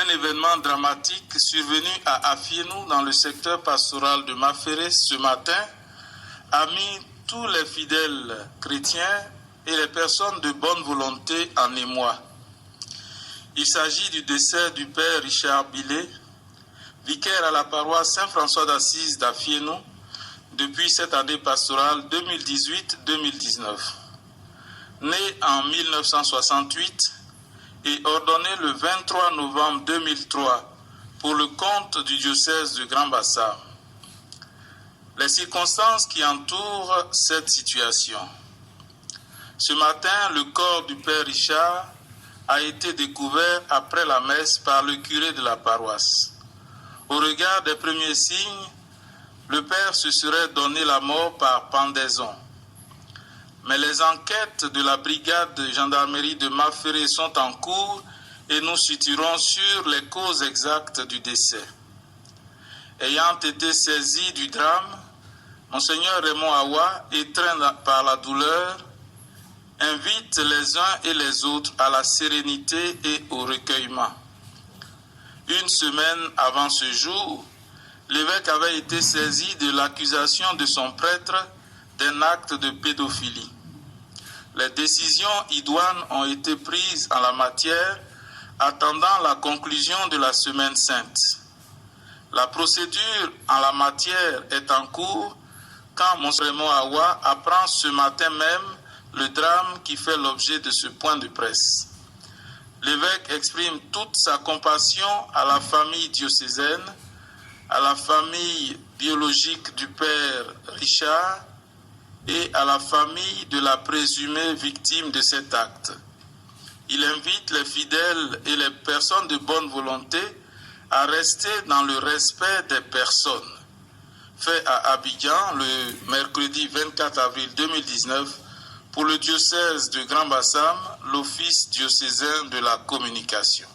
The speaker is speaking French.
Un événement dramatique survenu à Afienou dans le secteur pastoral de Maféré ce matin a mis tous les fidèles chrétiens et les personnes de bonne volonté en émoi. Il s'agit du décès du père Richard Billet, vicaire à la paroisse Saint-François d'Assise d'Afienou depuis cette année pastorale 2018-2019. Né en 1968 et ordonné le 23 novembre 2003 pour le compte du diocèse de Grand Bassam. Les circonstances qui entourent cette situation. Ce matin, le corps du père Richard a été découvert après la messe par le curé de la paroisse. Au regard des premiers signes, le père se serait donné la mort par pendaison. Mais les enquêtes de la brigade de gendarmerie de Maféré sont en cours et nous situerons sur les causes exactes du décès. Ayant été saisi du drame, Monseigneur Raymond Awa, étreint par la douleur, invite les uns et les autres à la sérénité et au recueillement. Une semaine avant ce jour, l'évêque avait été saisi de l'accusation de son prêtre d'un acte de pédophilie. Les décisions idoines ont été prises en la matière, attendant la conclusion de la Semaine Sainte. La procédure en la matière est en cours quand Monseigneur Raymond Awa apprend ce matin même le drame qui fait l'objet de ce point de presse. L'évêque exprime toute sa compassion à la famille diocésaine, à la famille biologique du père Richard et à la famille de la présumée victime de cet acte. Il invite les fidèles et les personnes de bonne volonté à rester dans le respect des personnes. Fait à Abidjan le mercredi 24 avril 2019 pour le diocèse de Grand Bassam, l'Office diocésain de la communication.